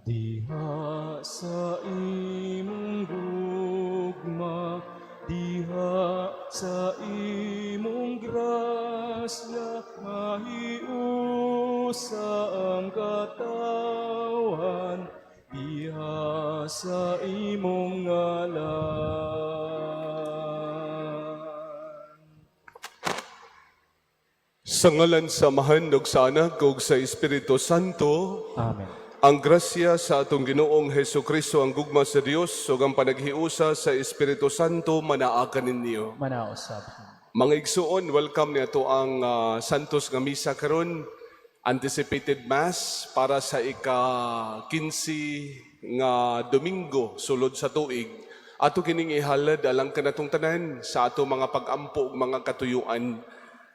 Diha sa imong gugma, diha sa imong grasya, mahiusa ang katawan, diha sa imong ngalan. Sa ngalan sa Amahan ug sa Anak ug sa Espiritu Santo, Amen. ang grasya sa atong Ginoong Hesukristo, ang gugma sa Dios ug ang panaghiusa sa Espiritu Santo manaakan ninyo. Manausab. Mga igsuon, welcome niya ang Santos nga misa karon, anticipated mass para sa ika-15 nga Domingo sulod sa tuig. Ato kining ihalad alang kanatong tanan sa ato mga pag-ampo ug mga katuyuan.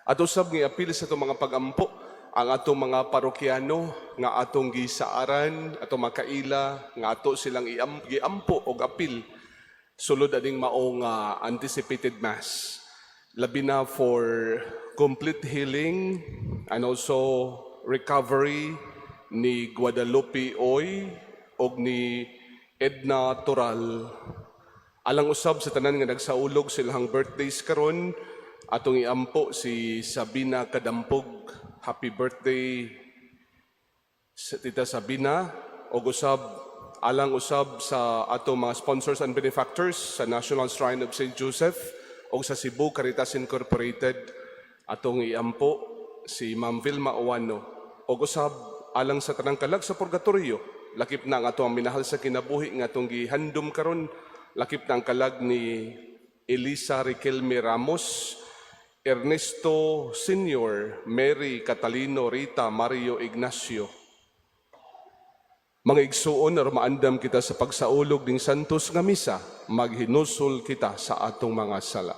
Ato sab nga apil sa ato mga pag-ampo ang atong mga parokyano nga atong gisaaran, atong makaila nga ato silang giampo og apil sulod aning maong anticipated mass. Labi na for complete healing and also recovery ni Guadalupe Oy og ni Edna Toral. Alang usab sa tanan nga nagsaulog silang birthdays karon, atong iampo si Sabina Kadampog. Happy birthday sa Tita Sabina. Og alang usab sa atong mga sponsors and benefactors sa National Shrine of St. Joseph o sa Cebu Caritas Incorporated, atong iampo si Ma'am Vilma Owano. Og alang sa tanang kalag sa purgatorio, lakip na ang atong minahal sa kinabuhi nga atong gihandom karon, lakip na ang kalag ni Elisa Riquelme Ramos, Ernesto Senior, Mary Catalino, Rita, Mario Ignacio. Mga igsuon, maandam kita sa pagsaulog ng Santos nga misa, maghinusol kita sa atong mga sala.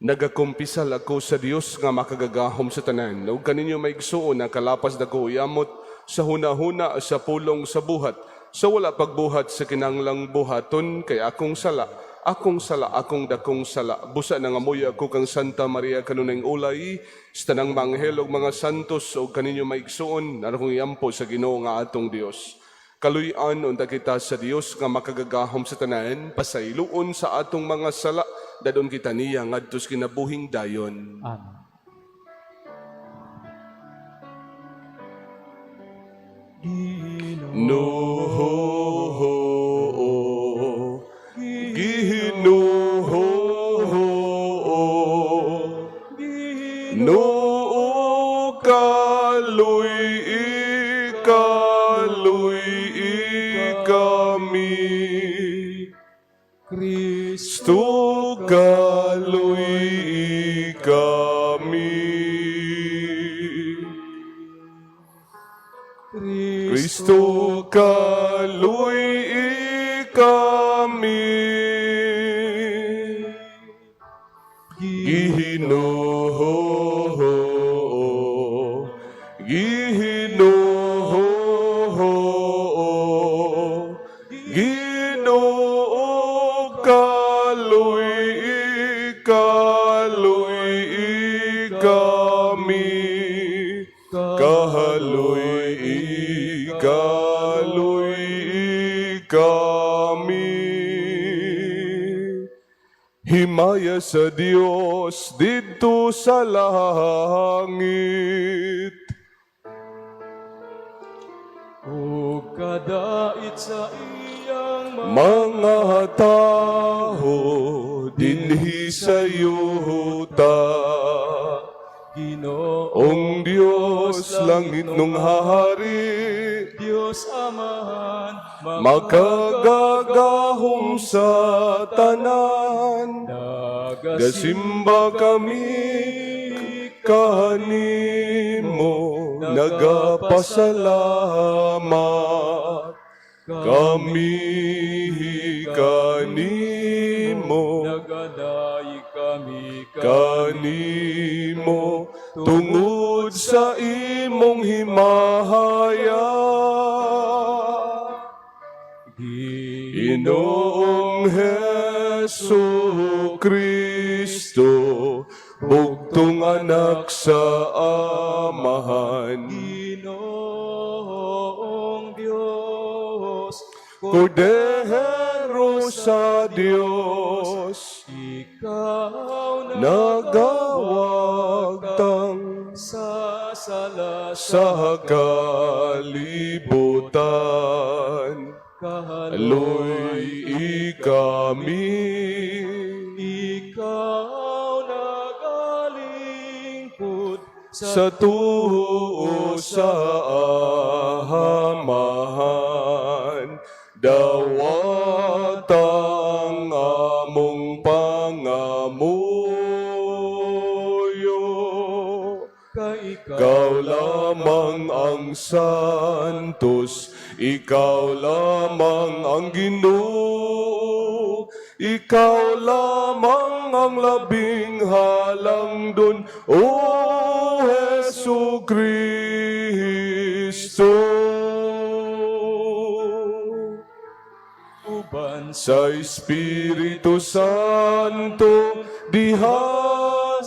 Nagakumpisal ako sa Dios nga makagagahom sa tanan, ug kaninyo maigsuon na kalapas dako iamot sa hunahuna sa pulong sa buhat, sa wala pagbuhat sa kinanglang buhaton kay akong sala, akong dakong sala. Busa na nga moy ako kang Santa Maria kanunay ulay, sa tanang manghel ug mga santos o kaninyo maigsuon, narong iampo sa Ginoo nga atong Dios. Kaluy-an unta kita sa Dios nga makagagahom sa tanan, pasayloon sa atong mga sala, dadon kita niya ngadto sa kinabuhing dayon. Amen. Kristo kaluy kami. Kristo kaluy kami. Ginoo, Ginoo, Ginoo kaluy kami. Kaluy kami. Himaya sa Dios dito sa langit. O kadait sa iyang Mga tao dinhi sa yuta, Ginoong Diyos langit nung hari, Diyos Amahan, makagagahom sa tanan. Gasimba kami kanimo, nagapasalamat kami kanimo, nagadayi kami kanimo, tungod sa imong himahaya. Ginoong Hesukristo, bugtong anak sa Amahan, Ginoo Kordero sa Dios, Ikaw nagawagtang sa sala sa kalibutan. Aloy ikami, Ikaw nagalingkod sa tuo sa ahamahan, dawatang among pangamuyo. Ikaw lamang ang santos, ikaw lamang ang Ginoo, ikaw lamang ang labing halangdon, O Hesu Kristo. uban Sa Espiritu Santo, diha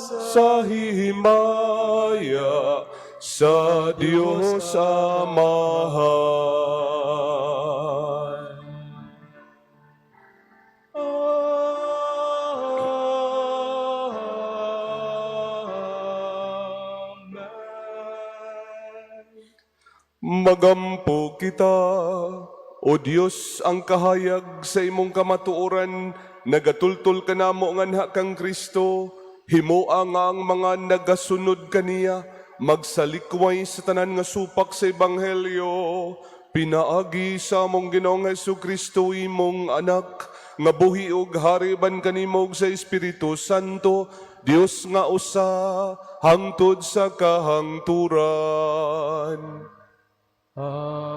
sa himaya, sa Diyos Amahan. Magampo kita, O Diyos, ang kahayag sa imong kamatuoran, nagatultol ka namo nganha kang Kristo, himua nga ang mga nagasunod kaniya, magsalikway sa tanan nga supak sa Ebanghelyo, pinaagi sa among Ginoong Hesu Kristo imong anak, nga buhi ug hariban kanimog sa Espiritu Santo, Dios nga usa, hangtod sa kahangturan. Amen.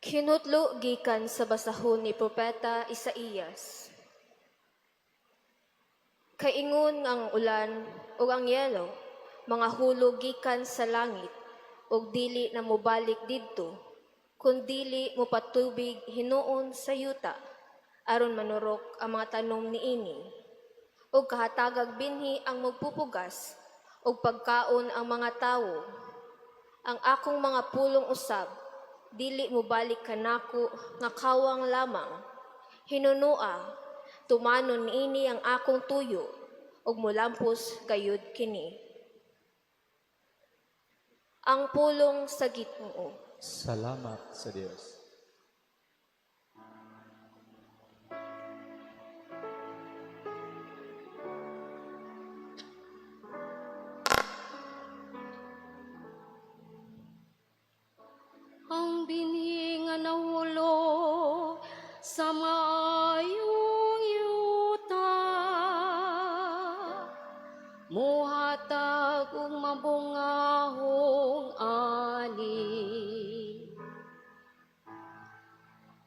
Kinutlo gikan sa basahon ni Propeta Isaías. Kaingon ang ulan ug ang yelo, mga hulog gikan sa langit, ug dili na mobalik didto, kun dili mo patubig hinuon sa yuta, aron manurok ang mga tanom niini. Ug kahatagag binhi ang magpupugas, ug pagkaon ang mga tawo. Ang akong mga pulong usab, dili mo balik kanako nga kawang lamang. Hinunua, tumanon niini ang akong tuyo, ug mulampos gayud kini. Ang pulong sa Ginoo. Salamat sa Diyos. Ang binhi nga nahulo sa maayong yuta, muhatag ug mabungahong ani.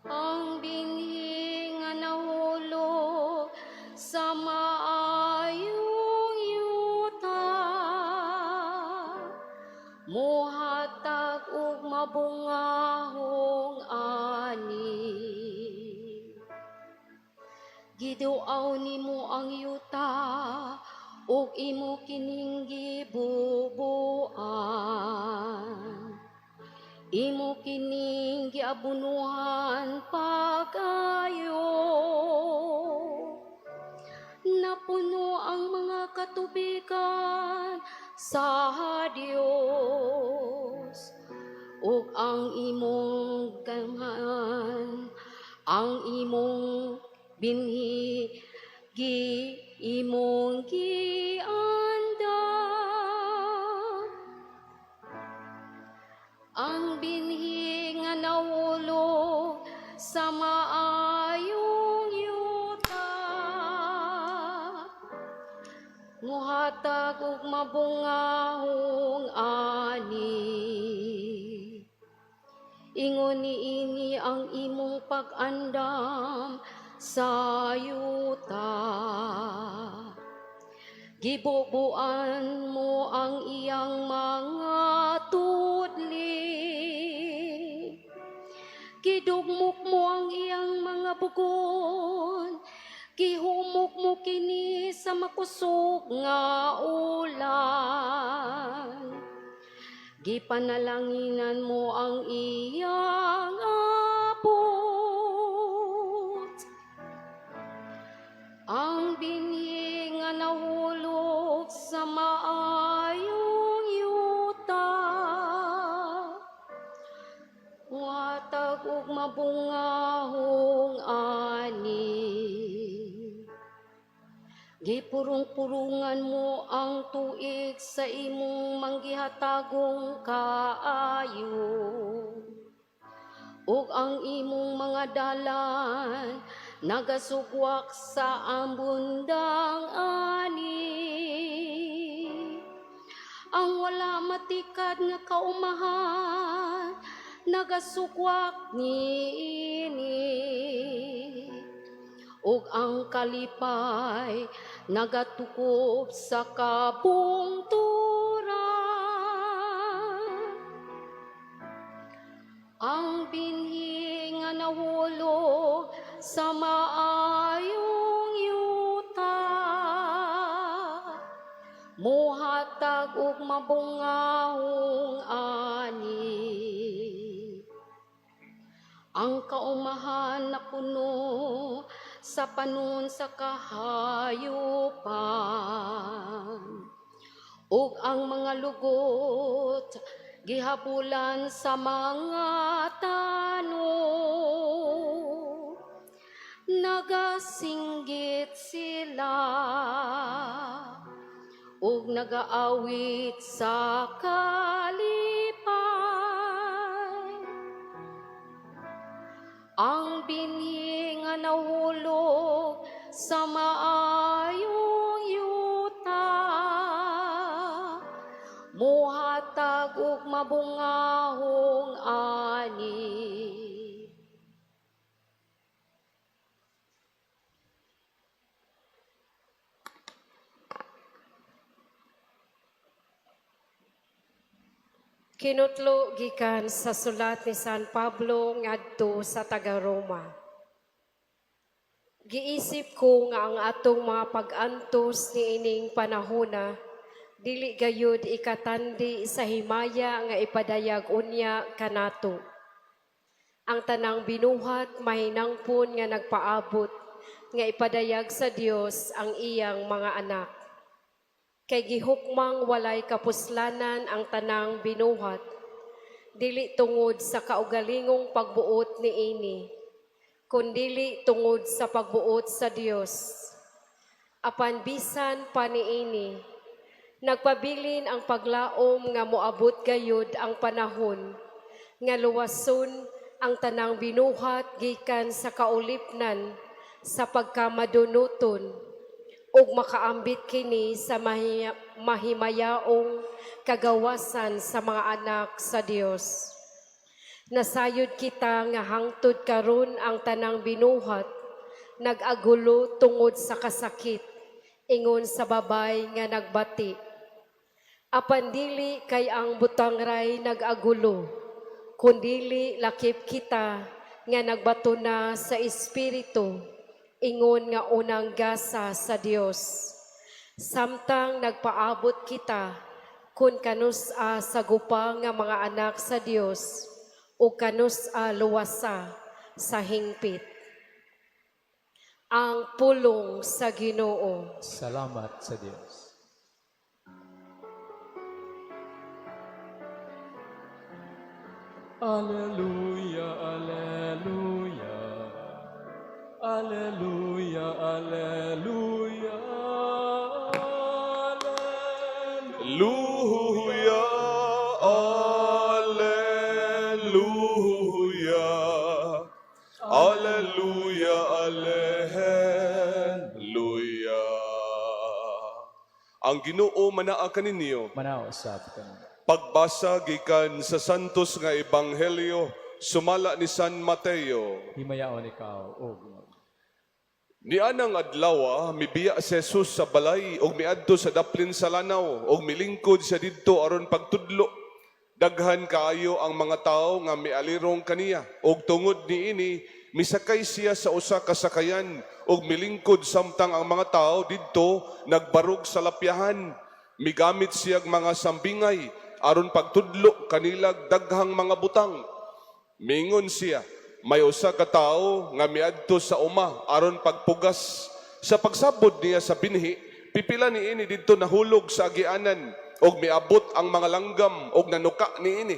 Ang binhi nga nahulo sa maayong yuta, muhatag ug mabungahong ani. Giduaw nimo ang yuta ug imo kining gibubuan. Imo kining giabunuhan pagayo. Napuno ang mga katubigan sa Dios, ug ang imong gamhan, ang imong binhi, imong giandam. Ang binhi nga nahulo sa maayong yuta, muhatag ug mabungahong ani. Ingon niini ang imong pag-andam sa yuta. Gibubuan mo ang iyang mga tudli, Gidugmok mo ang iyang mga bugon, gihumok mo kini sa makusog nga ulan. Gipanalanginan mo ang iyang abot, ang binhi nga nahulog sa maayong yuta. Watag ug mabungahong ani, gipurong-purungan mo ang tuig sa imong manggihatagong kaayo, ug ang imong mga dalan nagasugwak sa ambundang ani. Ang wala matikad nga kaumahan nagasugwak niini, ug ang kalipay nagatukop sa kabungturan. Ang binhi nga nahulog sa maayong yuta, muhatag ug mabungahong ani. Ang kaumahan na puno sa panon sa kahayupan, ug ang mga lugot gihabulan sa mga tanong. Nagasinggit sila ug nagaawit sa kalipay. Ang binhi nga nahulog sa maayong yuta, muhatag ug mabungahong ani. Kinutlo gikan sa sulat ni San Pablo ngadto sa taga-Roma. Giisip ko nga ang atong mga pag-antos ni ining panahona dili gayud ikatandi sa himaya nga ipadayag unya kanato. Ang tanang binuhat mahinangpon nga nagpaabot nga ipadayag sa Dios ang iyang mga anak. Kay gihukmang walay kapuslanan ang tanang binuhat, dili tungod sa kaugalingong pagbuot ni ini, kundili tungod sa pagbuot sa Dios. Apan bisan pa ni ini, nagpabilin ang paglaom nga moabot gayud ang panahon, nga luwason ang tanang binuhat gikan sa kaulipnan sa pagkamadunuton, ug makaambit kini sa mahimayaong kagawasan sa mga anak sa Dios. Nasayod kita nga hangtod karon ang tanang binuhat, nag-agulo tungod sa kasakit, ingon sa babay nga nagbati. Apan dili kay ang butangray nag-agulo, kundili lakip kita nga nagbato na sa Espiritu, ingon nga unang gasa sa Dios. Samtang nagpaabot kita kun kanus-a sa gupang nga mga anak sa Dios o kanus-a luwasa sa hingpit. Ang pulong sa Ginoo. Salamat sa Diyos. Alleluia, alleluia. Alleluia, alleluia. Hallelujah, Alleluia, Alleluia, Alleluia. Ang Ginoo manaa kaninyo. Manausap ka na. Pagbasa gikan sa santos nga ebanghelyo sumala ni San Mateo. Himayaon ikaw, O Ginoo. Nianang adlaw mibiya si Jesus sa balay og miadto sa daplin sa lanaw og milingkod siya didto aron pagtudlo. Daghan kaayo ang mga tao nga mialirong kaniya, og tungod niini misakay siya sa usa ka sakayan og milingkod samtang ang mga tao didto nagbarog sa lapyahan. Migamit siyag mga sambingay aron pagtudlo kanilag daghang mga butang. Mingon siya, may usa ka tawo nga miadto sa uma aron pagpugas. Sa pagsabod niya sa binhi, pipila niini didto nahulog sa agianan og miabot ang mga langgam og nanuka niini.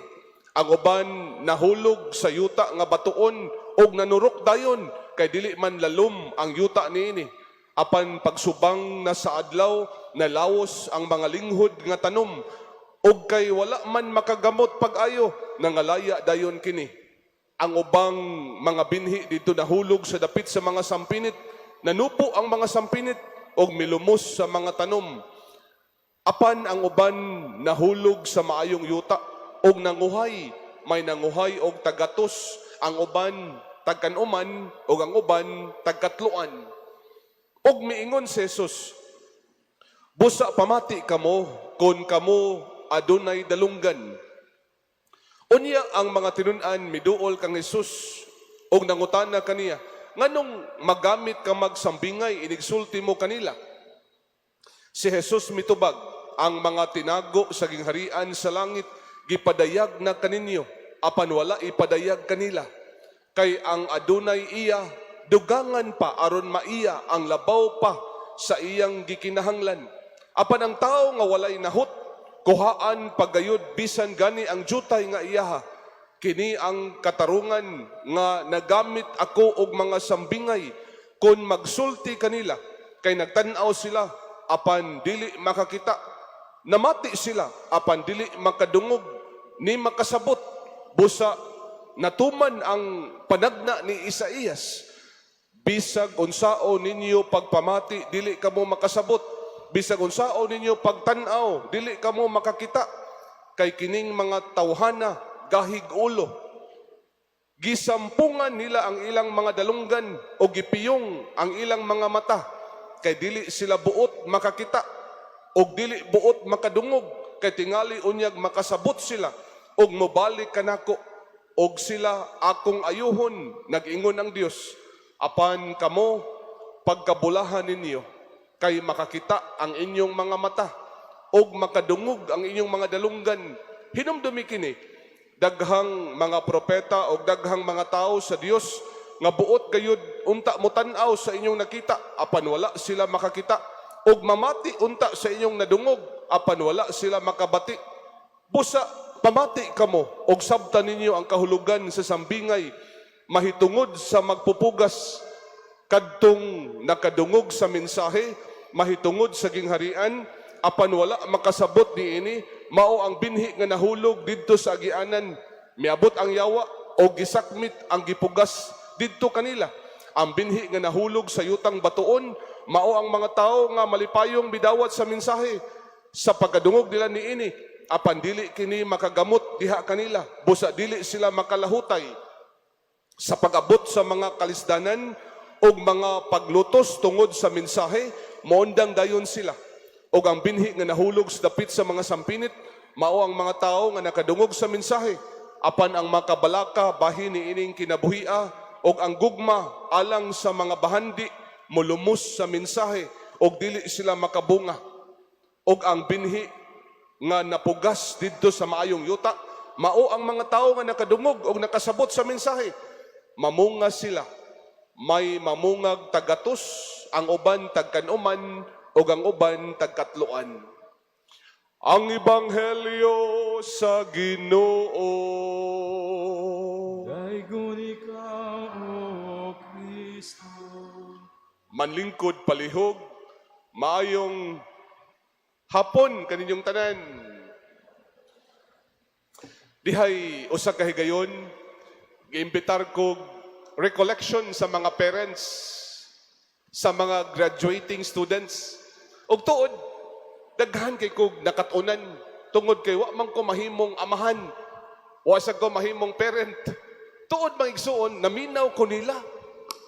Ang uban nahulog sa yuta nga batuon og nanurok dayon kay dili man lalom ang yuta niini. Apan pagsubang na sa adlaw, nalawos ang mga linghod nga tanom og kay wala man makagamot pag-ayo, nangalaya dayon kini. Ang ubang mga binhi dito nahulog sa dapit sa mga sampinit, nanupo ang mga sampinit og milumos sa mga tanom. Apan ang uban nahulog sa maayong yuta og nanguhay, may nanguhay og tagatos, ang uban tagkanuman og ang uban tagkatluan. Og miingon si Jesus, busa pamati kamo kon kamo adunay dalunggan. Unya ang mga tinun-an miduol kang Jesus og nangutana kaniya, nganong magamit ka magsambingay inigsulti mo kanila? Si Jesus mitubag, ang mga tinago sa gingharian sa langit gipadayag na kaninyo, apan wala ipadayag kanila. Kay ang adunay iya, dugangan pa aron maiya ang labaw pa sa iyang gikinahanglan. Apan ang tao nga walay nahut, kuhaan pagayod bisan gani ang jutay nga iyaha. Kini ang katarungan nga nagamit ako og mga sambingay kon magsulti kanila. Kay nagtan-aw sila, apan dili makakita. Namati sila, apan dili makadungog, ni makasabot. Busa natuman ang panagna ni Isaías. Bisag unsao ninyo pagpamati, dili kamo makasabot. Bisag unsao ninyo pagtan-aw, dili kamo makakita. Kay kining mga tawhana, gahig ulo. Gisampungan nila ang ilang mga dalunggan o gipiyong ang ilang mga mata. Kay dili sila buot makakita o dili buot makadungog. Kay tingali unyag makasabot sila og mobalik kanako og sila akong ayuhon, nag-ingon ang Dios. Apan kamo pagkabulahan ninyo kay makakita ang inyong mga mata og makadungog ang inyong mga dalunggan. Hinumdumi kini daghang mga propeta o daghang mga tao sa Dios nga buot gayud unta mo tan-aw sa inyong nakita, apan wala sila makakita, og mamati unta sa inyong nadungog, apan wala sila makabati. Busa pamati kamo og sabtan ninyo ang kahulugan sa sambingay, mahitungod sa magpupugas kadtong nakadungog sa mensahe, mahitungod sa gingharian, apan wala makasabot niini, mao ang binhi nga nahulog didto sa agianan. Miabot ang yawa o gisakmit ang gipugas didto kanila. Ang binhi nga nahulog sa yutang batuon, mao ang mga tao nga malipayong bidawat sa mensahe. Sa pagkadungog nila niini, apan dili kini makagamot diha kanila, busa dili sila makalahutay. Sa pag-abot sa mga kalisdanan o mga paglutos tungod sa mensahe, moondang dayon sila. O ang binhi nga nahulog sa dapit sa mga sampinit, mao ang mga tao nga nakadungog sa mensahe. Apan ang makabalaka bahin ni ining kinabuhia o ang gugma alang sa mga bahandi mulumos sa mensahe o dili sila makabunga. O ang binhi nga napugas didto sa maayong yuta, mao ang mga tao nga nakadungog o nakasabot sa mensahe. Mamunga sila, may mamungag tagatos, ang uban tagkanuman o ang uban tagkatluan. Ang Ebanghelyo sa Ginoo. Daigon ikaw, O Kristo. Manlingkod palihog, maayong hapon kaninyong tanan. Dihay usa ka higayon, giimbitar ko recollection sa mga parents, sa mga graduating students. Og tuod, daghan kay kog nakatunan tungod kay wa man ko mahimong amahan, wa sa ko mahimong parent. Tuod mang igsuon, naminaw ko nila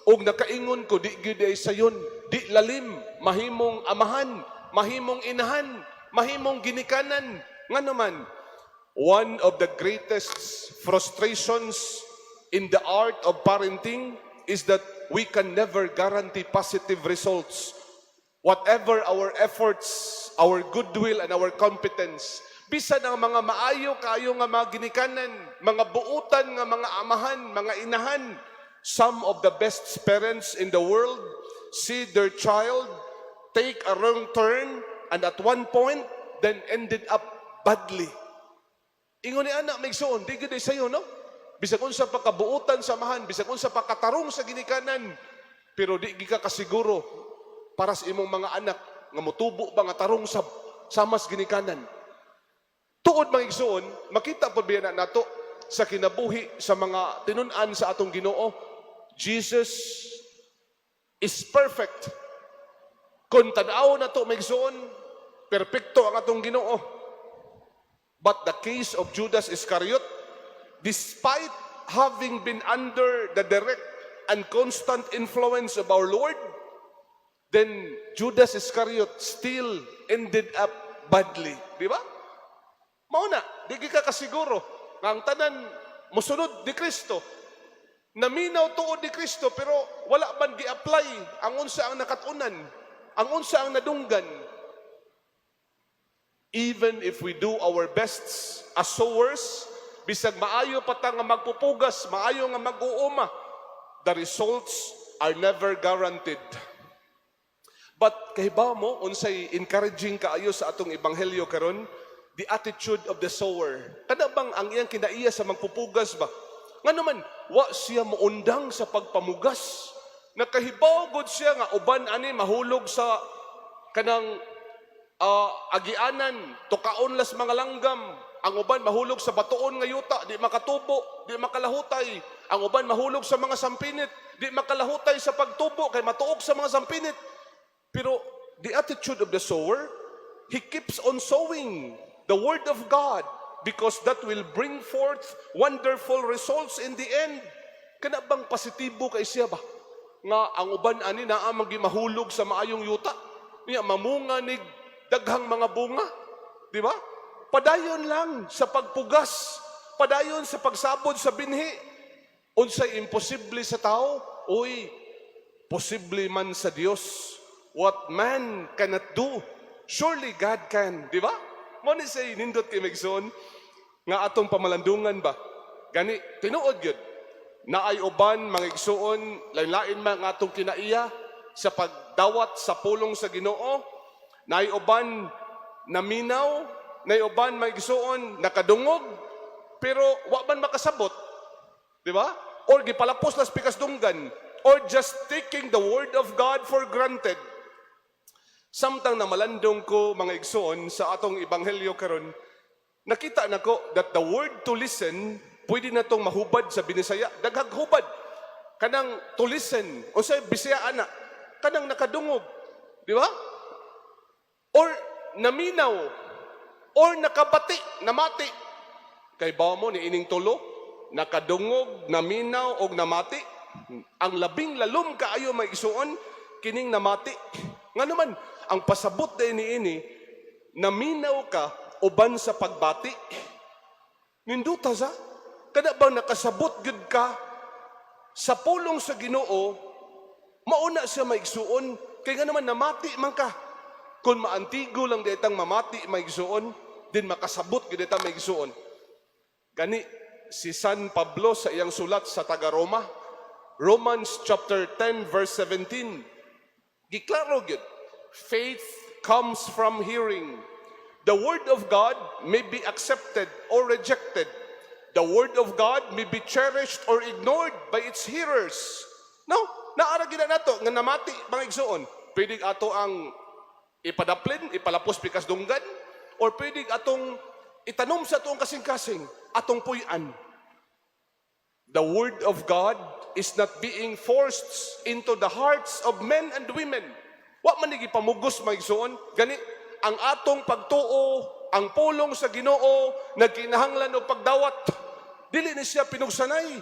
og nakaingon ko di gyud ay sayon, di lalim mahimong amahan, mahimong inahan, mahimong ginikanan. Nga naman, one of the greatest frustrations in the art of parenting is that we can never guarantee positive results. Whatever our efforts, our goodwill, and our competence, bisan ang mga maayo kayo nga mga ginikanan, mga buutan nga mga amahan, mga inahan, some of the best parents in the world see their child take a wrong turn and at one point then ended up badly. Ingon ni anak, may igsoon, di gid sayo, no? Bisag unsa pa kabuutan sa amahan, bisag unsa pa katarong sa ginikanan, pero di gi ka kasiguro para sa imong mga anak nga motubo ba nga tarong sa samas ginikanan. Tuod mga igsoon, makita po biya na nato sa kinabuhi sa mga tinun-an sa atong Ginoo, Jesus is perfect. Kung tanaw na to mga igsoon, perpekto ang atong Ginoo. But the case of Judas Iscariot, despite having been under the direct and constant influence of our Lord, then Judas Iscariot still ended up badly. Di ba? Mauna, di ka kasiguro nga ang tanan musunod ni Kristo. Naminaw tuod ni Kristo pero wala man gi-apply ang unsa ang nakatunan, ang unsa ang nadunggan. Even if we do our best as sowers, bisag maayo pa ta nga magpupugas, maayo nga mag-uuma, the results are never guaranteed. But kahibaw mo, unsay encouraging kaayo sa atong ebanghelyo karon, the attitude of the sower. Kada bang ang iyang kinaiya sa magpupugas ba? Nga naman, wa siya muundang sa pagpamugas. Nakahibaw gud siya nga uban ani mahulog sa kanang agianan, tukaon las mga langgam. Ang uban mahulog sa batuon nga yuta, di makatubo, di makalahutay. Ang uban mahulog sa mga sampinit, di makalahutay sa pagtubo, kay matuog sa mga sampinit. Pero the attitude of the sower, he keeps on sowing the word of God because that will bring forth wonderful results in the end. Kana bang positibo kay siya ba? Nga ang uban ani naa magimahulog sa maayong yuta, niya mamunga ni daghang mga bunga, di ba? Padayon lang sa pagpugas, padayon sa pagsabod sa binhi. Unsay imposible sa tao, uy, posible man sa Dios. What man cannot do, surely God can, di ba? Mo ni say nindot kay Megson nga atong pamalandungan ba? Gani tinuod gyud. Naay uban mga igsoon, lain-lain man nga atong kinaiya sa pagdawat sa pulong sa Ginoo. Naay uban naminaw, naay uban mga igsoon nakadungog, pero wa man makasabot. Di ba? Or gipalapos las pikas dunggan, or just taking the word of God for granted. Samtang na malandong ko mga igsoon sa atong ebanghelyo karon, nakita nako that the word to listen pwede na tong mahubad sa Binisaya. Daghag hubad kanang to listen o sa Bisaya ana kanang nakadungog, di ba? Or naminaw or nakabati, namati. Kay bawo mo ni ining tulo, nakadungog, naminaw og namati. Ang labing lalom kaayo may igsoon kining namati. Nga naman ang pasabot din ini, naminaw ka uban sa pagbati. Ninduta sa, kada bang nakasabot gud ka sa pulong sa Ginoo, mauna siya maigsuon, kay nga naman namati man ka. Kung maantigo lang ditang mamati maigsuon, din makasabot gud ditang maigsuon. Gani si San Pablo sa iyang sulat sa taga-Roma, Romans chapter 10 verse 17, giklaro gyud, faith comes from hearing. The word of God may be accepted or rejected. The word of God may be cherished or ignored by its hearers. No, naara gid nato nga namati mga igsoon. Pwede ato ang ipadaplin, ipalapos pikas dunggan, or pwede atong itanom sa atong kasing-kasing, atong puy-an. The word of God is not being forced into the hearts of men and women. Wa man ni gipamugos maigsoon, gani ang atong pagtuo, ang pulong sa Ginoo nagkinahanglan og pagdawat. Dili ni siya pinugsanay.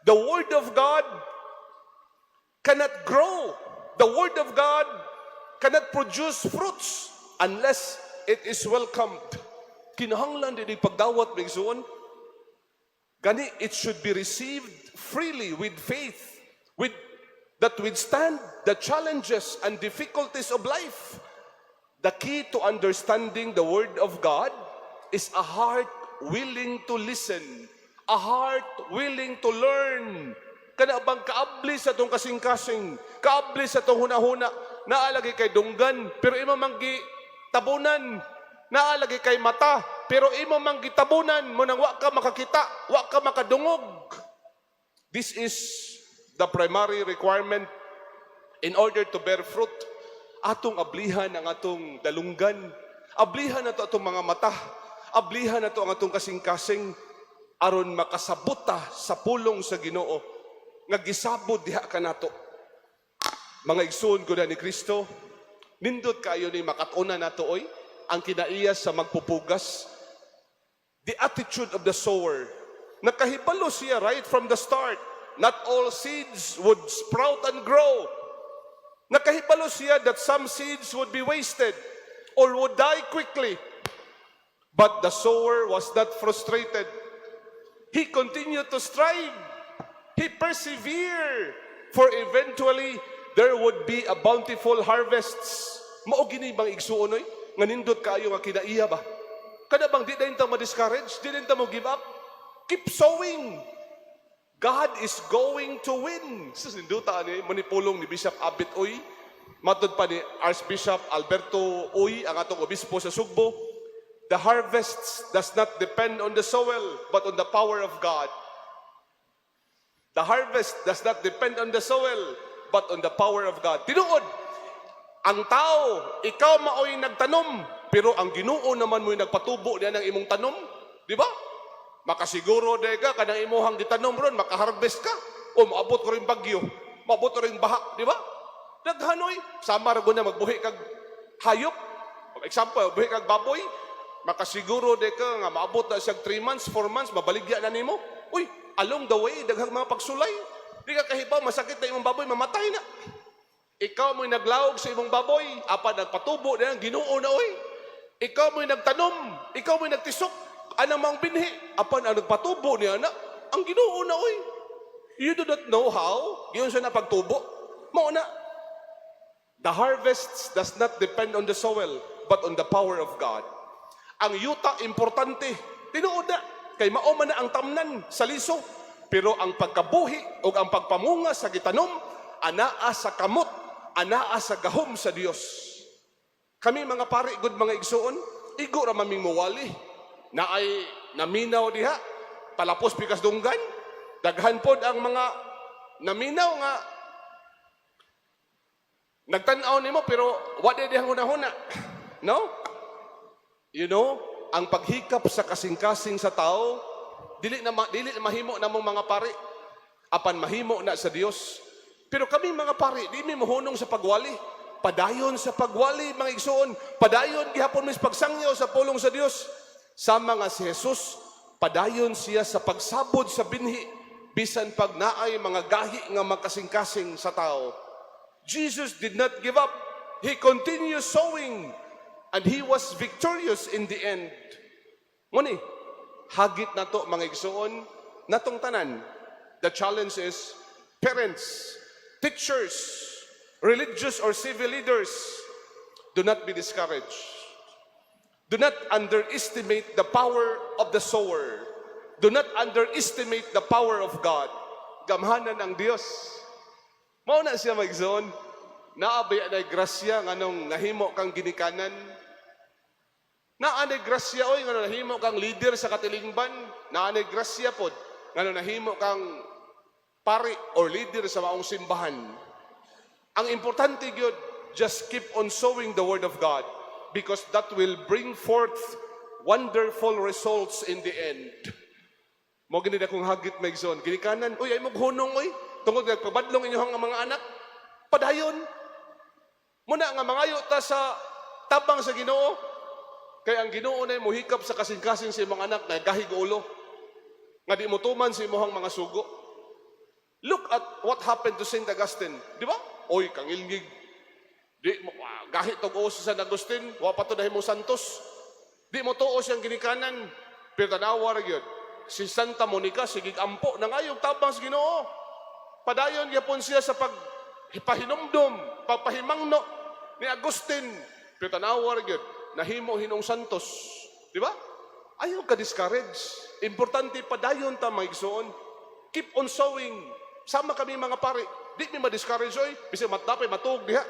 The word of God cannot grow. The word of God cannot produce fruits unless it is welcomed. Kinahanglan din pagdawat mga igsoon. Gani, it should be received freely with faith, with that withstand the challenges and difficulties of life. The key to understanding the Word of God is a heart willing to listen, a heart willing to learn. Kana bang kaabli sa itong kasing-kasing, kaabli sa itong hunahuna, naalagay kay dunggan, pero imo manggi tabunan, naalagay kay mata, pero imo manggi tabunan, mo nang wa ka makakita, wa ka makadungog. This is the primary requirement in order to bear fruit. Atong ablihan ang atong dalunggan, ablihan na to atong mga mata, ablihan na to ang atong kasing-kasing, aron makasabot ta sa pulong sa Ginoo nga gisabod diha kanato. Mga igsoon ko na ni Kristo, nindot kayo ni makatuna nato oy ang kinaiya sa magpupugas. The attitude of the sower. Nakahibalo siya right from the start. Not all seeds would sprout and grow. Nakahibalo siya that some seeds would be wasted or would die quickly. But the sower was not frustrated. He continued to strive. He persevered. For eventually, there would be a bountiful harvests. Mao gini bang igsuon oy? Nga nindot kayo nga kinaiya ba? Kada bang di din ta ma-discourage? Di din ta mo give up? Keep sowing. God is going to win. Susinduta ni manipulong ni Bishop Abit Uy, matod pa ni Archbishop Alberto Uy, ang atong obispo sa Sugbo. The harvest does not depend on the soil, but on the power of God. The harvest does not depend on the soil, but on the power of God. Tinuod, ang tao, ikaw maoy nagtanom, pero ang Ginoo naman mo'y nagpatubo niya ng imong tanom. Di ba? Makasiguro de ka, kanang imuhang gitanom ron, makaharvest ka. O maabot ko rin bagyo, maabot ko rin baha, di ba? Naghanoy, sama rin na magbuhi kag hayop. For example, buhi kag baboy, makasiguro de ka nga maabot na siyang 3 months, 4 months, mabaligya na nimo. Uy, along the way, daghang mga pagsulay. Di ka kahibaw, masakit na imong baboy, mamatay na. Ikaw mo'y naglaog sa imong baboy, apa nagpatubo na ang Ginoo na oy. Ikaw mo'y nagtanom, ikaw mo'y nagtisok, anang mang binhi, apan ang nagpatubo niya na, ang Ginoo na oy. You do not know how, yun siya na pagtubo. Mauna, the harvest does not depend on the soil, but on the power of God. Ang yuta, importante. Tinuod na, kay mauma na ang tamnan sa liso. Pero ang pagkabuhi o ang pagpamunga sa gitanom, anaa sa kamot, anaa sa gahom sa Dios. Kami mga pari, good mga igsoon, igo ra maming muwali, na ay naminaw diha, palapos pikas dunggan, daghan pod ang mga naminaw nga nagtan-aw nimo pero wa di dihang hunahuna. No? You know, ang paghikap sa kasing-kasing sa tao, dili na mahimo namong mga pari, apan mahimo na sa Dios. Pero kami mga pari, di mi mohunong sa pagwali. Padayon sa pagwali, mga igsoon. Padayon gihapon mis pagsangyaw sa pulong sa Dios. Sama nga si Jesus, padayon siya sa pagsabod sa binhi, bisan pag naay mga gahi nga magkasing-kasing sa tao. Jesus did not give up. He continued sowing, and He was victorious in the end. Muni, hagit na to mga igsoon, natong tanan. The challenge is, parents, teachers, religious or civil leaders, do not be discouraged. Do not underestimate the power of the sower. Do not underestimate the power of God. Gamhanan ang Dios. Mao na siya magzon. Naabay na grasya nganong nahimo kang ginikanan. Naanay grasya oy nganong nahimo kang leader sa katilingban. Naanay grasya pod nganong nahimo kang pari or leader sa maong simbahan. Ang importante gyud, just keep on sowing the word of God. Because that will bring forth wonderful results in the end. Mo gini akong hagit maigsoon. Ginikanan, uy, ay mo hunong, uy. Tungkol nagpabadlong inyong mga anak. Padayon. Muna nga mangayo ta sa tabang sa Ginoo. Kaya ang Ginoo na muhikap sa kasing-kasing sa imong anak na gahig ulo. Nga di mo tuman sa imong mga sugo. Look at what happened to St. Augustine. Di ba? Uy, kangilngig. Di, gahit og uso sa Agustin, wa pa to dahil mo santos. Di mo tuo siyang ginikanan, pero tanawa ra gyud. Si Santa Monica, sigig ampo, nangayog tabang sa Ginoo. Padayon yapon siya sa pagpahinumdum, pagpahimangno ni Agustin. Pero tanawa ra gyud, nahimo hinong santos. Di ba? Ayaw ka discourage. Importante padayon ta mga igsoon. Keep on sowing. Sama kami mga pare. Di mi ma-discourage oy. Bisag matapay matug diha.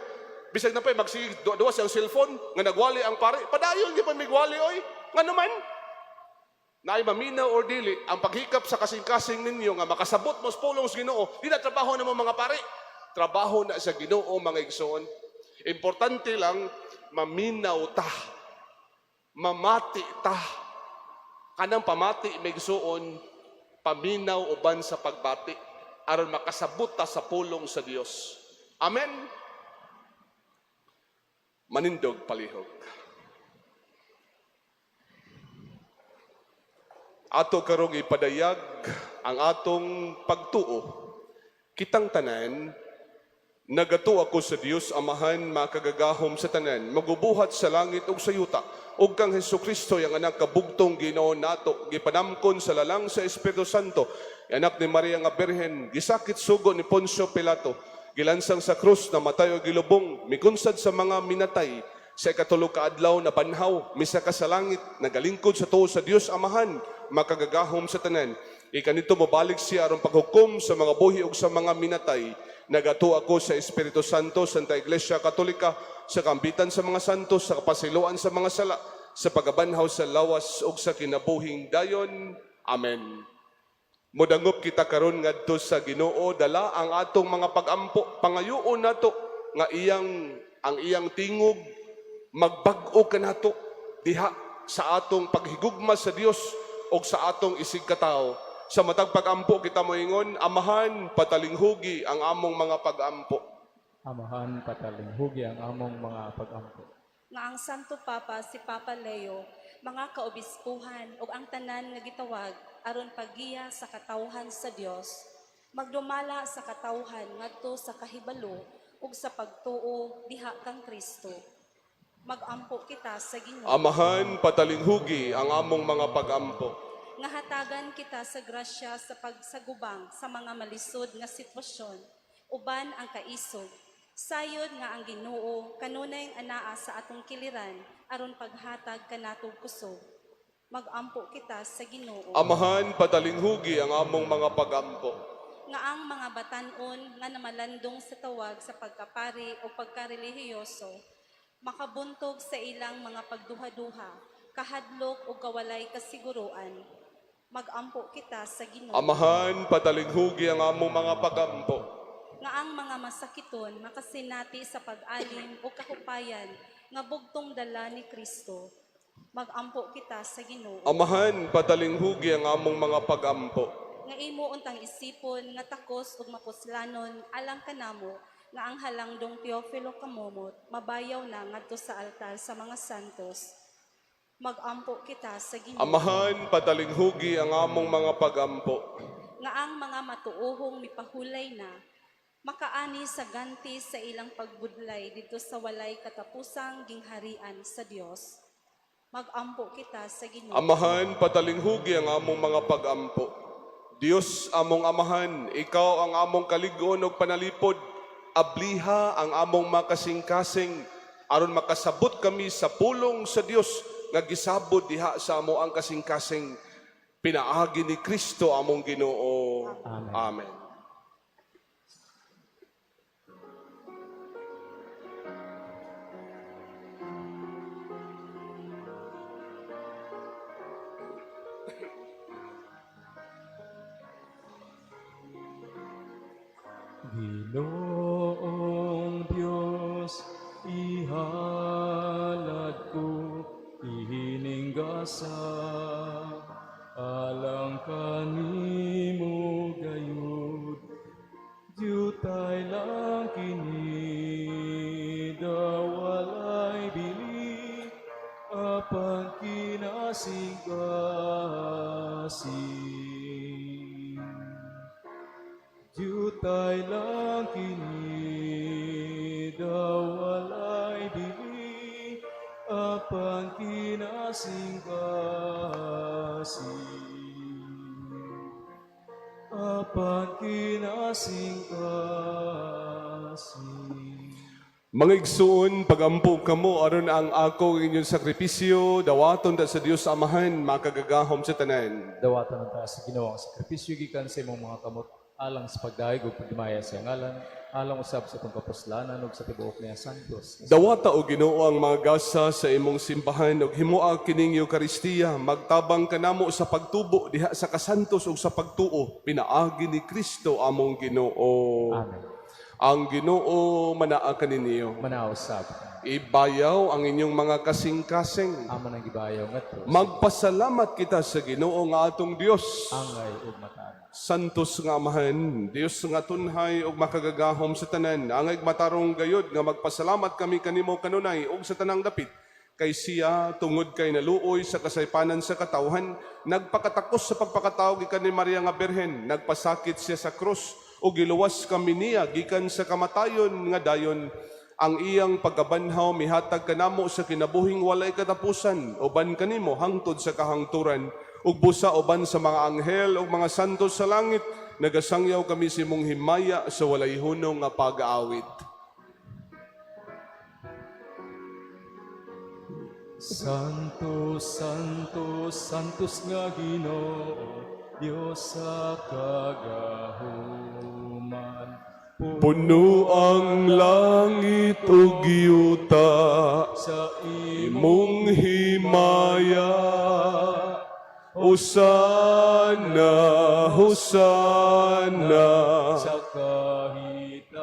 Bisag na pa'y magsigig duwa siyang cellphone nga nagwali ang pare. Padayon di pa migwali oy. Nga naman. Naay maminaw or dili ang paghikap sa kasing-kasing ninyo nga makasabot mo sa pulong sa Ginoo. Di na trabaho na mo mga pare. Trabaho na sa Ginoo mga igsoon. Importante lang maminaw ta. Mamati ta. Kanang pamati may igsoon, paminaw uban sa pagbati aron makasabot ta sa pulong sa Dios. Amen. Manindog palihog. Ato karong ipadayag ang atong pagtuo. Kitang tanan, nagato ako sa Dios Amahan makagagahom sa tanan, magubuhat sa langit ug sa yuta, ug kang Hesukristo yang anak kabugtong Ginoo nato, gipanamkon sa lalang sa Espiritu Santo, anak ni Maria nga Birhen, gisakit sugo ni Poncio Pilato, gilansang sa krus na matay o gilubong, migunsad sa mga minatay, sa ikatulog ka adlaw na banhaw, misa ka sa langit, nagalingkod sa tuo sa Dios Amahan, makagagahom sa tanan. Ikanito mobalik siya aron paghukom sa mga buhi ug sa mga minatay. Nagato ako sa Espiritu Santo, Santa Iglesia Katolika, sa kambitan sa mga santos, sa kapasiluan sa mga sala, sa pagabanhaw sa lawas ug sa kinabuhing dayon. Amen. Modangop kita karon ngadto sa Ginoo, dala ang atong mga pagampo, pangayuon nato nga ang iyang tingog magbag-o kanato diha sa atong paghigugma sa Dios ug sa atong isig katawo. Sa matag pagampo kita moingon, Amahan, patalinghugi ang among mga pagampo. Amahan, patalinghugi ang among mga pagampo. Nga ang Santo Papa si Papa Leo, mga kaobispuhan ug ang tanan nga gitawag aron paggiya sa katawhan sa Dios, magdumala sa katawhan ngadto sa kahibalo ug sa pagtuo diha kang Kristo. Magampo kita sa Ginoo. Amahan, patalinghugi ang among mga pagampo. Nga hatagan kita sa grasya sa pagsagubang sa mga malisod nga sitwasyon, uban ang kaisog. Sayod nga ang Ginoo kanunay anaa sa atong kiliran aron paghatag kanatong kusog. Magampo kita sa Ginoo. Amahan, patalinghugi ang among mga pagampo. Nga ang mga batan-on nga namalandong sa tawag sa pagkapari o pagkarelihiyoso, makabuntog sa ilang mga pagduha-duha, kahadlok o kawalay kasiguruan. Magampo kita sa Ginoo. Amahan, patalinghugi ang among mga pagampo. Nga ang mga masakiton makasinati sa pag-alim o kahupayan nga bugtong dala ni Kristo. Magampo kita sa Ginoo. Amahan, patalinghugi ang among mga pagampo. Nga imo untang isipon nga takos ug mapuslanon alang kanamo nga ang halangdong Teofilo kamomot mabayaw na ngadto sa altar sa mga santos. Magampo kita sa Ginoo. Amahan, patalinghugi ang among mga pagampo. Nga ang mga matuohong mipahulay na makaani sa ganti sa ilang pagbudlay dito sa walay katapusang gingharian sa Dios. Magampo kita sa Ginoo. Amahan, patalinghugi ang among mga pagampo. Dios among Amahan, ikaw ang among kalig-on ug panalipod. Abliha ang among makasing-kasing aron makasabot kami sa pulong sa Dios nga gisabot diha sa amo ang kasing-kasing. Pinaagi ni Kristo among Ginoo. Amen. Amen. Ginoong Diyos, ihalad ko, ihiningasa, alang kanimo gayud, diyutay lang kini, dawalay bili, apang kinasing-kasing. Jutay lang kini, dawalay bili, apang kinasing kinasing kasing apan kinasing kasing. Mga igsoon, pagampo kamo aron ang ako inyong sakripisyo, dawaton ta sa Dios Amahan, makagagahom sa tanan. Dawatan ng taas sa ginawang sakripisyo gikan sa imong mga kamot alang sa pagdaig ug pagdimaya sa ngalan, alang usab sa itong kapuslanan ug sa tibuok niya santos. Dawata o Ginoo ang mga gasa sa imong simbahan ug himoa kining Eucharistia, magtabang kanamo sa pagtubo diha sa kasantos ug sa pagtuo, pinaagi ni Kristo among Ginoo. Amen. Ang Ginoo manaa kaninyo. Manaw sab. Ibayaw ang inyong mga kasing-kasing. Aman ang gibayaw ngadto. Magpasalamat kita sa Ginoo nga atong Dios. Angay ug mataad. Santos nga Amahan, Dios nga tunhay ug makagagahom sa tanan. Angay matarong gayud nga magpasalamat kami kanimo kanunay ug sa tanang dapit. Kay siya tungod kay naluoy sa kasaypanan sa katawhan, nagpakatakos sa pagpakatao gikan ni Maria nga Birhen, nagpasakit siya sa krus ug giluwas kami niya gikan sa kamatayon nga dayon. Ang iyang pagkabanhaw mihatag kanamo sa kinabuhing walay katapusan, uban kanimo hangtod sa kahangturan, ug busa uban sa mga anghel ug mga santos sa langit, nagasangyaw kami sa imong himaya sa walay hunong nga pag-aawit. Santos, Santos, Santos nga Ginoo, Dios sa kagahuman. Puno ang langit ug yuta Sa imong himaya. Hosana, Hosana. sa kahitasan,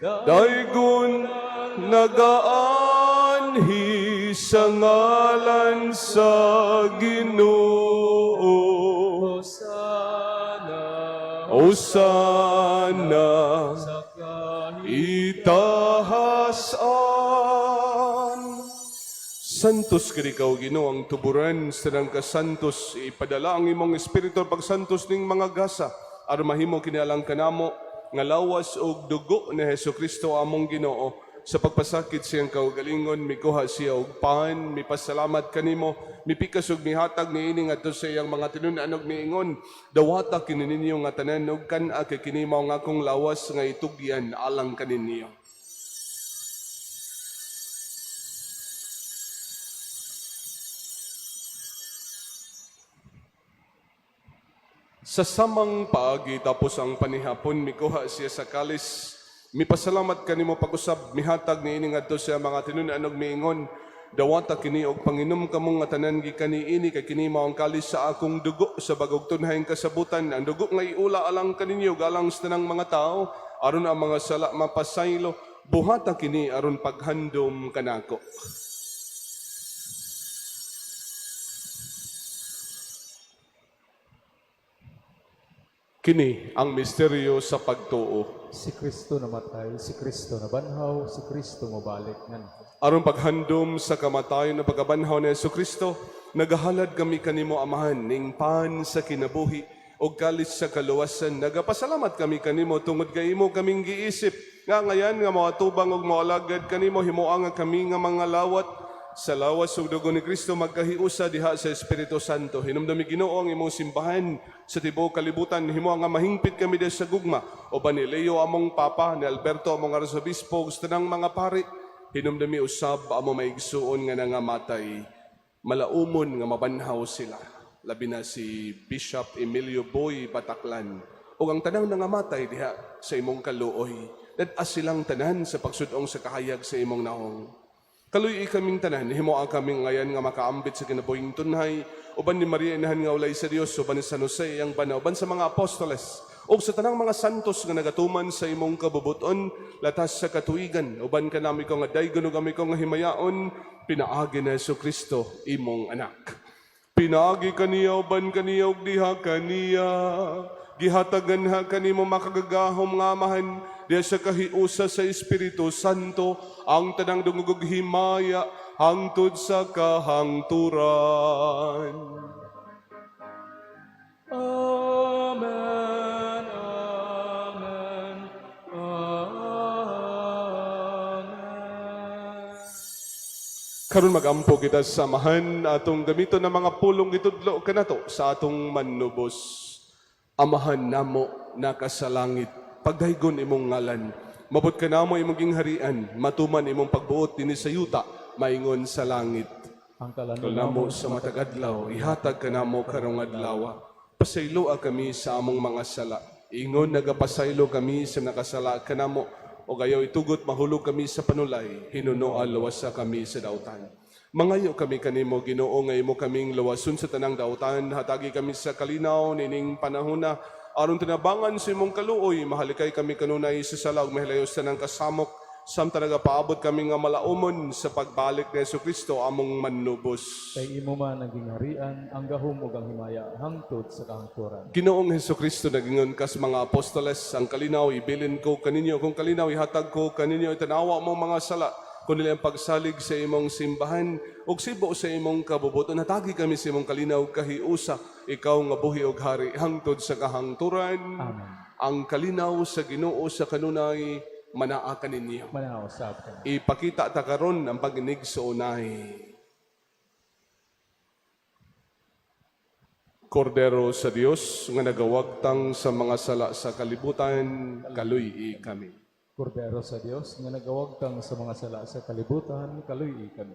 Daygon nagaanhi sa ngalan sa Ginoo. Hosana, Hosana. sa Itahasan. Santos kini ikaw Ginoo ang tuburan sa nang kasantos, ipadala ang imong espiritu pagsantos ning mga gasa aron mahimo kinialang kanamo nga lawas og dugo ni Hesukristo among Ginoo. Sa pagpasakit siyang kaugalingon, mikuha siya og pan, mipasalamat kanimo, mipikas og mihatag niini ngadto sa iyang mga tinunan og niingon, dawata kini ninyo nga tanan ug kan-a kay kini mao nga akong lawas nga itugyan alang kaninyo. Sa samang paagi tapos ang panihapon, mikuha siya sa kalis. Mipasalamat kanimo pag-usab, mihatag niini ngadto sa mga tinunan og miingon, dawata kini og panginom kamong nga tanan gikan niini kay kini mao ang kalis sa akong dugo sa bagog tunhayng kasabutan. Ang dugo nga iula alang kaninyo galang sa tanang mga tao aron ang mga sala mapasaylo. Buhata kini aron paghandom kanako. Kini ang misteryo sa pagtuo. Si Kristo namatay, si Kristo nabanhaw, si Kristo mobalik ngadto. Aron paghandom sa kamatayon na pagkabanhaw ni Jesucristo, nagahalad kami kanimo Amahan ning pan sa kinabuhi o kalis sa kaluwasan. Nagapasalamat kami kanimo tungod kay imo kaming giisip. Nga ngayan nga maatubang og maalagad kanimo himuang nga kami nga mga lawat sa lawas ug dugo ni Kristo magkahiusa diha sa Espiritu Santo. Hinumdumi Ginoo ang imong simbahan sa tibuok kalibutan, himo nga mahingpit kami diha sa gugma. O ba ni Leo among papa, ni Alberto among arsobispo, ug sa tanang mga pari, hinumdumi usab among maigsuon nga nangamatay. Malaumon nga mabanhaw sila. Labi na si Bishop Emilio Boy Bataklan. O ang tanang nangamatay diha sa imong kaluoy. Dadas silang tanan sa pagsudong sa kahayag sa imong naong. Kaluy kaming tanan, himoa kaming ngayon nga makaambit sa kinabuhing tunhay, uban ni Maria inahan nga ulay sa Dios, uban ni San Jose ang bana, uban sa mga apostoles, o sa tanang mga santos nga nagatuman sa imong kabubuton, latas sa katuigan, uban ka nami ko nga daygon ug kami ko nga himayaon, pinaagi na Jesucristo imong anak. Pinaagi kaniya, uban kaniya ug diha kaniya, gihatagan ha kanimo makagagahom nga Amahan, diya sa kahiusa sa Espiritu Santo, ang tanang dungugog himaya, hangtod sa kahangturan. Amen, Amen, Amen. Karon magampo kita sa samahan atong gamito ng mga pulong itudlo kanato sa atong manubos. Amahan namo nakasalangit, pagdaygon imong ngalan. Mabot ka namo imong gingharian, matuman imong pagbuot dinhi sa yuta, maingon sa langit. Ang kalanon Namo sa matag adlaw, ihatag ka namo karong adlaw. Pasaylo kami sa among mga sala. Ingon nagapasaylo kami sa nakasala kanamo o gayaw itugot mahulog kami sa panulay, hinunoa luwasa kami sa dautan. Mangayo kami kanimo Ginoo nga imo kaming luwason sa tanang dautan, hatagi kami sa kalinaw nining panahona aron tinabangan sa imong kaluoy, mahalikay kami kanunay sa sala ug mahilayos tanang kasamok, samtang nagapaabot kami nga malaumon sa pagbalik ni Jesucristo among manubos. kay imo man ang gingharian, ang gahom ug ang himaya hangtod sa kahangturan. Ginoong Jesucristo nagingon kas mga apostoles, ang kalinaw ibilin ko kaninyo, kung kalinaw ihatag ko kaninyo, itanawa mo mga sala, kundi ang pagsalig sa imong simbahan, ug sibo sa imong kabubuton, natagi kami sa imong kalinaw kahiusa, ikaw nga buhi ug hari hangtod sa kahangturan. Amen. Ang kalinaw sa Ginoo sa kanunay, manaa kaninyo. Manausap ka. Ipakita ta karon ang pagginig sa unay. Kordero sa Dios nga nagawagtang sa mga sala sa kalibutan, kaluy kami. Kordero sa Dios nga nagawagtang sa mga sala sa kalibutan, kaluy kami.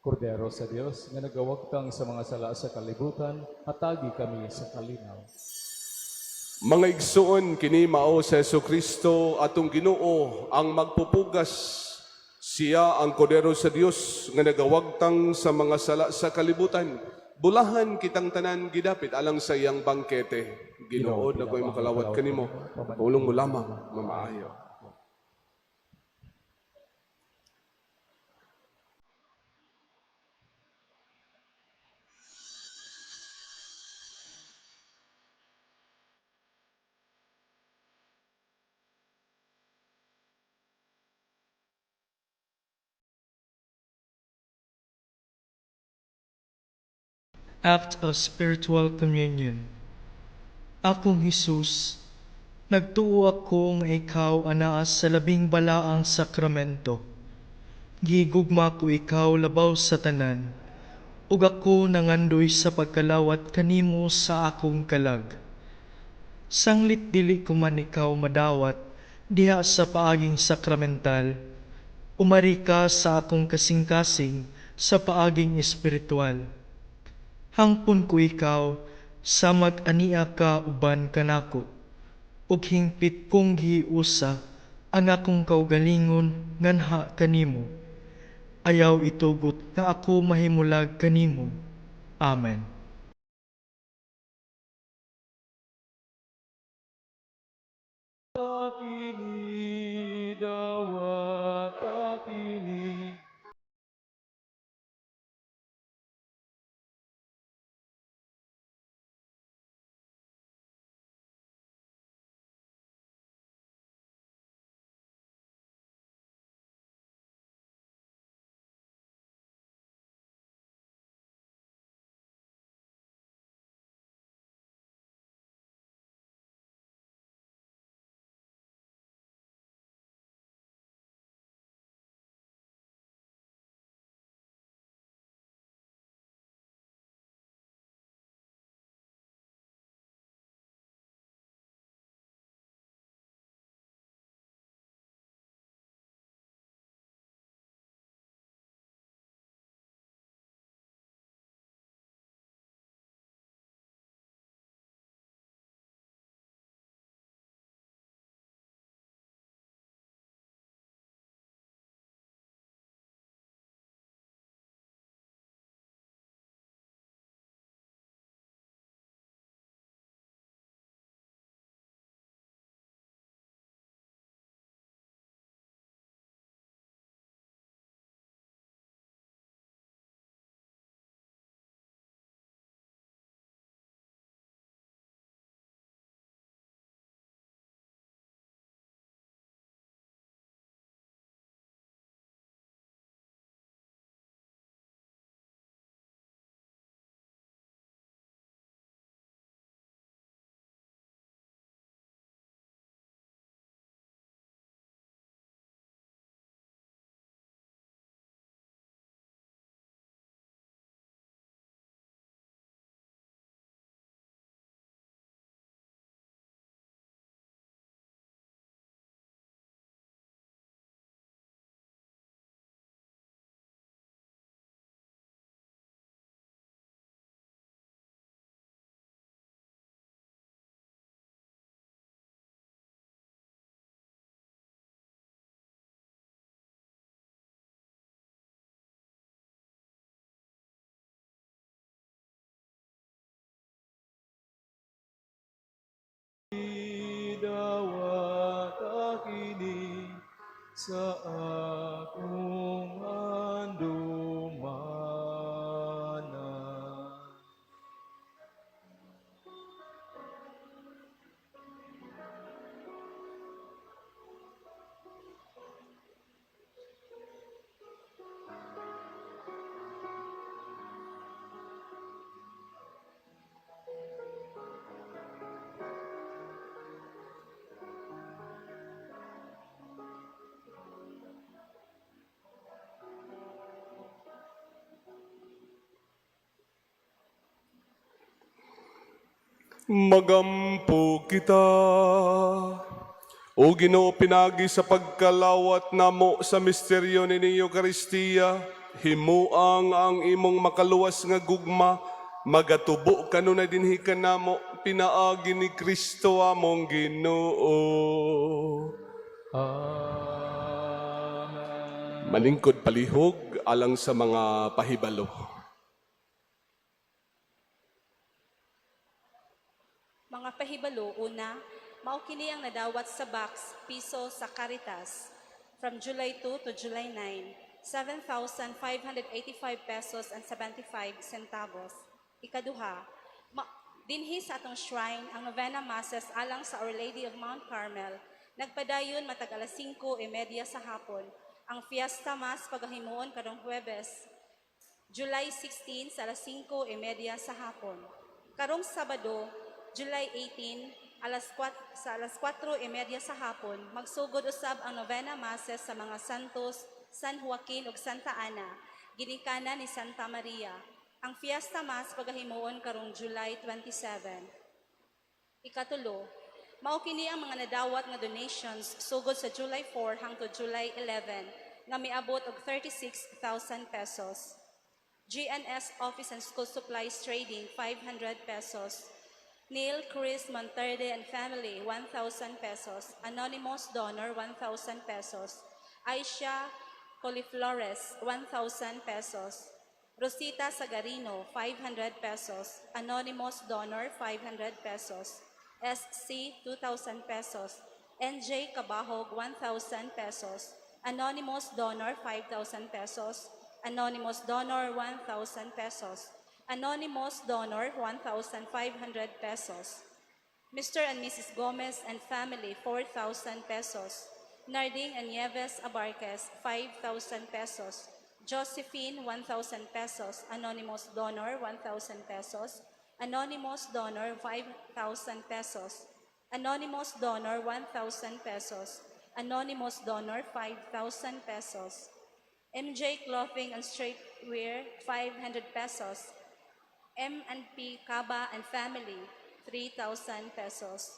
Kordero sa Dios nga nagawagtang sa mga sala sa kalibutan, hatagi kami sa kalinaw. Mga igsoon, kini mao sa Jesucristo atong Ginoo ang magpupugas. Siya ang Kordero sa Dios nga nagawagtang sa mga sala sa kalibutan. Bulahan kitang tanan gidapit alang sa iyang bangkete. Ginoo, nakoy makalawat kanimo. Pulong mo lamang mamaayo. Act of Spiritual Communion. Akong Hesus, nagtuo ako nga ikaw anaa sa labing balaang sakramento. Gigugma ko ikaw labaw sa tanan, ug ako nangandoy sa pagkalawat kanimo sa akong kalag. Sanglit dili ko man ikaw madawat diha sa paaging sakramental, umari ka sa akong kasing-kasing sa paaging espiritual. Hangpon ko ikaw, sa mag-ania ka uban kanako, ug hingpit kong giusa ang akong kaugalingon nganha kanimo. Ayaw itugot nga ako mahimulag kanimo. Amen. Takini dawat takini dawat akini sa akong andumana. Magampo kita. O Ginoo, pinagi sa pagkalawat namo sa misteryo ni Eucharistia, himuang ang imong makaluwas nga gugma, magatubo kanunay dinhi kanamo, pinaagi ni Kristo among Ginoo. Amen. Malingkod palihog alang sa mga pahibalo. Mga pahibalo, una, mao kini ang nadawat sa box piso sa Caritas from July 2 to July 9, 7,585 pesos and 75 centavos. Ikaduha, dinhi sa atong shrine ang novena masses alang sa Our Lady of Mount Carmel, nagpadayon matag alas 5:30 sa hapon, ang Fiesta Mass pagahimuon karong Huwebes, July 16 sa alas 5:30 sa hapon. Karong Sabado, July 18, sa alas 4:30 sa hapon, magsugod usab ang novena masses sa mga santos, San Joaquin ug Santa Ana, ginikanan ni Santa Maria. Ang Fiesta Mass pagahimuon karong July 27. Ikatulo, mao kini ang mga nadawat nga donations sugod sa July 4 hangtod July 11 nga miabot og 36,000 pesos. GNS Office and School Supplies Trading 500 pesos. Neil Chris Monterde and Family 1,000 pesos. Anonymous Donor 1,000 pesos. Aisha Coliflores 1,000 pesos. Rosita Sagarino 500 pesos. Anonymous Donor 500 pesos. SC 2,000 pesos. NJ Cabahog 1,000 pesos. Anonymous Donor 5,000 pesos. Anonymous Donor 1,000 pesos. Anonymous Donor 1,500 pesos. Mr. and Mrs. Gomez and Family 4,000 pesos. Narding and Nieves Abarquez 5,000 pesos. Josephine 1,000 pesos. Anonymous Donor 1,000 pesos. Anonymous Donor 5,000 pesos. Anonymous Donor 1,000 pesos. Anonymous Donor 5,000 pesos. MJ Clothing and Streetwear 500 pesos. M&P Kaba and Family 3,000 pesos.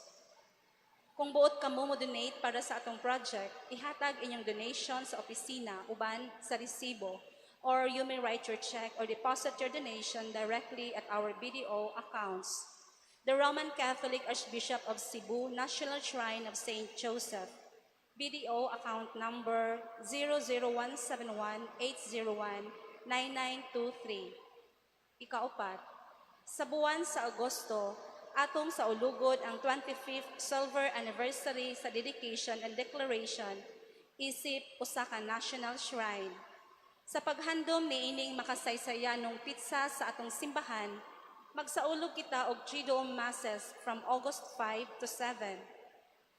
Kung buot kamo mo donate para sa atong project, ihatag inyong donation sa opisina uban sa resibo, or you may write your check or deposit your donation directly at our BDO accounts. The Roman Catholic Archbishop of Cebu, National Shrine of St. Joseph, BDO account number 00171-801-9923. Ikaapat, sa buwan sa Agosto, atong sa ulugod ang 25th Silver Anniversary sa dedication and declaration isip usa ka national shrine. Sa paghandom ni ining makasaysayanong pitsa sa atong simbahan, magsaulog kita og Triduum Masses from August 5 to 7.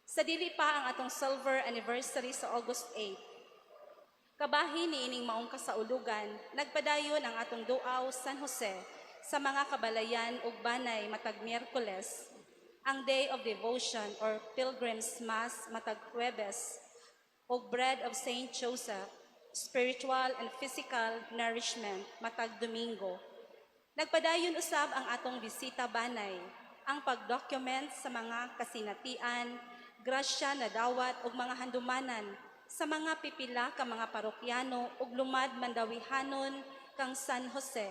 Sa dili pa ang atong Silver Anniversary sa August 8. Kabahin ni ining maong kasaulugan, nagpadayon ang atong duaw San Jose sa mga kabalayan ug banay matag Miyerkules, ang Day of Devotion or Pilgrim's Mass matag Huwebes, ug Bread of St. Joseph, Spiritual and Physical Nourishment matag Domingo. Nagpadayon usab ang atong bisita banay, ang pagdocument sa mga kasinatian, grasya na dawat ug mga handumanan sa mga pipila ka mga parokyano ug lumad mandawihanon kang San Jose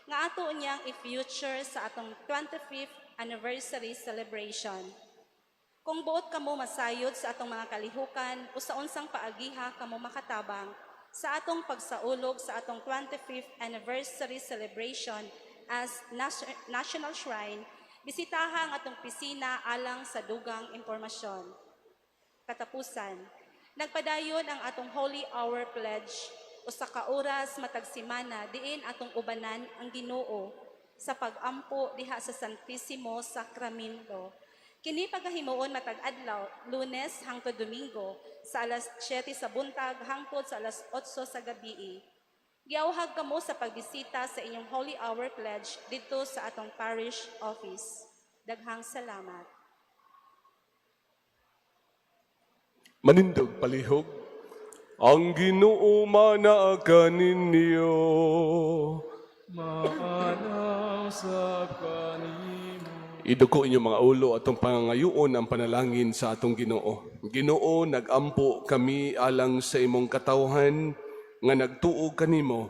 nga ato niyang i-future sa atong 25th anniversary celebration. Kung buot kamo masayod sa atong mga kalihukan o sa unsang paagiha kamo makatabang sa atong pagsaulog sa atong 25th anniversary celebration as National Shrine, Bisitaha ang atong pisina alang sa dugang impormasyon. Katapusan, nagpadayon ang atong Holy Hour Pledge usa ka oras matag semana diin atong ubanan ang Ginoo sa pag-ampo diha sa Santissimo Sacramento. Kini pagahimuon matag adlaw, Lunes hangtod Domingo sa alas 7 sa buntag hangtod sa alas 8 sa gabii. Giawhag kamo sa pagbisita sa inyong Holy Hour Pledge dito sa atong parish office. Daghang salamat. Manindog palihog, ang Ginoo manaakan ninyo. Maanaw sa kanimo. Iduko inyong mga ulo atong pangangayoon ang panalangin sa atong Ginoo. Ginoo, nagampo kami alang sa imong katawhan nga nagtuo kanimo.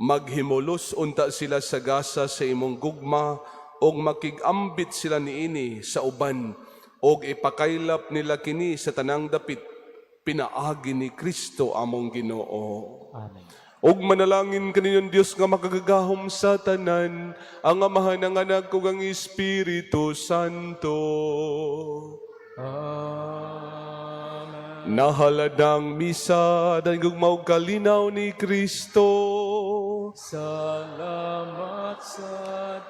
Maghimulos unta sila sa gasa sa imong gugma og makigambit sila niini sa uban og ipakaylap nila kini sa tanang dapit pinaagi ni Kristo among Ginoo. Amen. Og manalangin kaninyon Dios nga makagagahom sa tanan ang Amahan ng Anak ug ang Espiritu Santo. Amen. Nahaladang misa dagog mao kalinaw ni Kristo. Salamat sa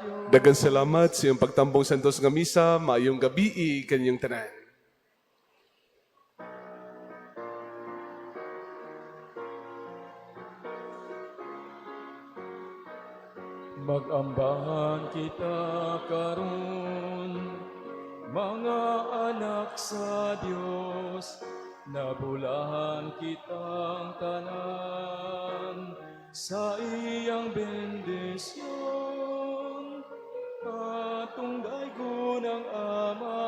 Diyos. Daghang salamat sa iyong pagtambong santos nga misa. Maayong gabi kanyang tanan. Mag-ambahan kita karon, mga anak sa Diyos, nabulahan kitang tanan sa iyang bendisyon. Atong daygon ang Ama,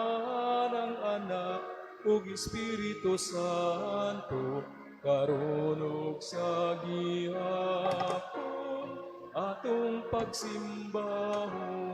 ng Anak, ug Espiritu Santo, karon ug sa gihapon atong pagsimbahon.